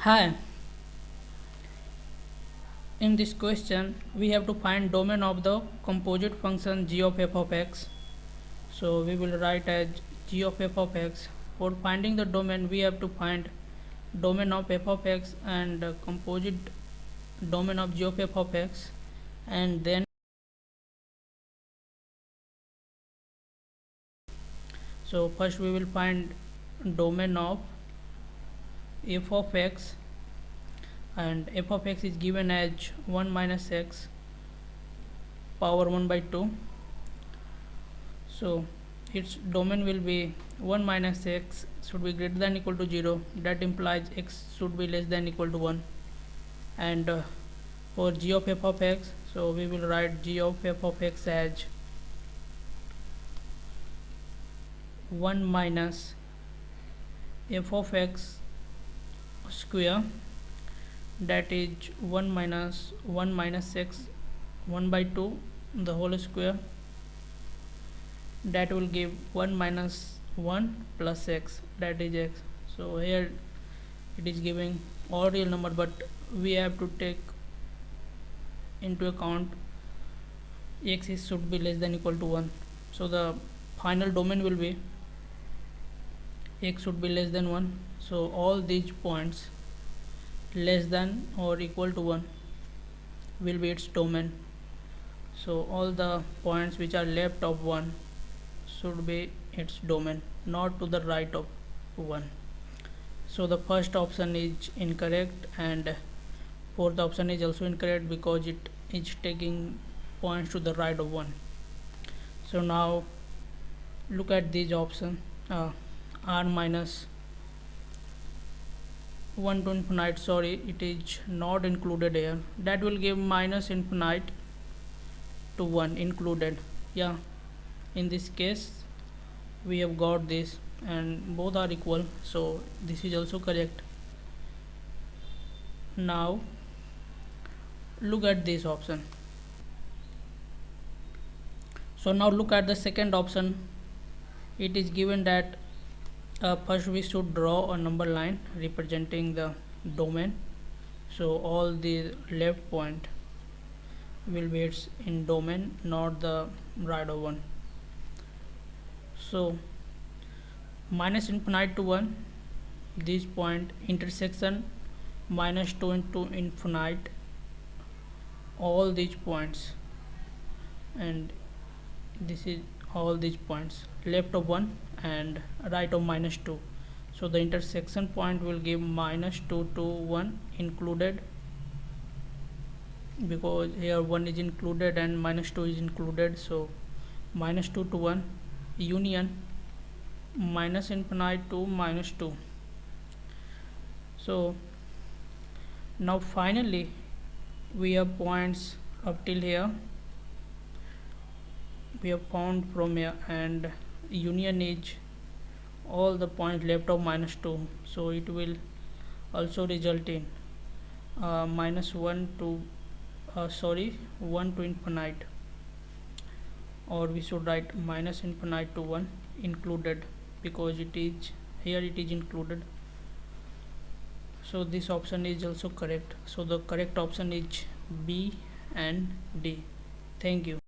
Hi, in this question we have to find domain of the composite function g of f of x. So we will write as g of f of x. For finding the domain we have to find domain of f of x and composite domain of g of f of x, and then so first we will find domain of f of x, and f of x is given as 1 minus x power 1 by 2. So its domain will be 1 minus x should be greater than equal to 0, that implies x should be less than equal to 1. And for g of f of x, so we will write g of f of x as 1 minus f of x square, that is 1 minus x 1 by 2 the whole square, that will give 1 minus 1 plus x, that is x. So here it is giving all real number, but we have to take into account x is should be less than equal to 1. So the final domain will be x should be less than 1. So all these points less than or equal to 1 will be its domain. So all the points which are left of 1 should be its domain, not to the right of 1. So the first option is incorrect, and fourth option is also incorrect because it is taking points to the right of 1. So now look at this option, r minus 1 to infinite, sorry it is not included here, that will give minus infinite to 1 included. Yeah, in this case we have got this and both are equal, so this is also correct. Now look at this option. So now look at the second option. It is given that first we should draw a number line representing the domain, so all the left point will be its in domain, not the right of 1. So minus infinite to 1, this point intersection minus 2 into infinite, all these points, and this is all these points left of 1 and right of minus 2. So the intersection point will give minus 2 to 1 included, because here 1 is included and minus 2 is included. So minus 2 to 1 union minus infinite to minus 2. So now finally we have points up till here, we have found from here, and union is all the points left of minus 2. So it will also result in minus 1 to 1 to infinite, or we should write minus infinite to 1 included, because it is here it is included. So this option is also correct. So the correct option is B and D. Thank you.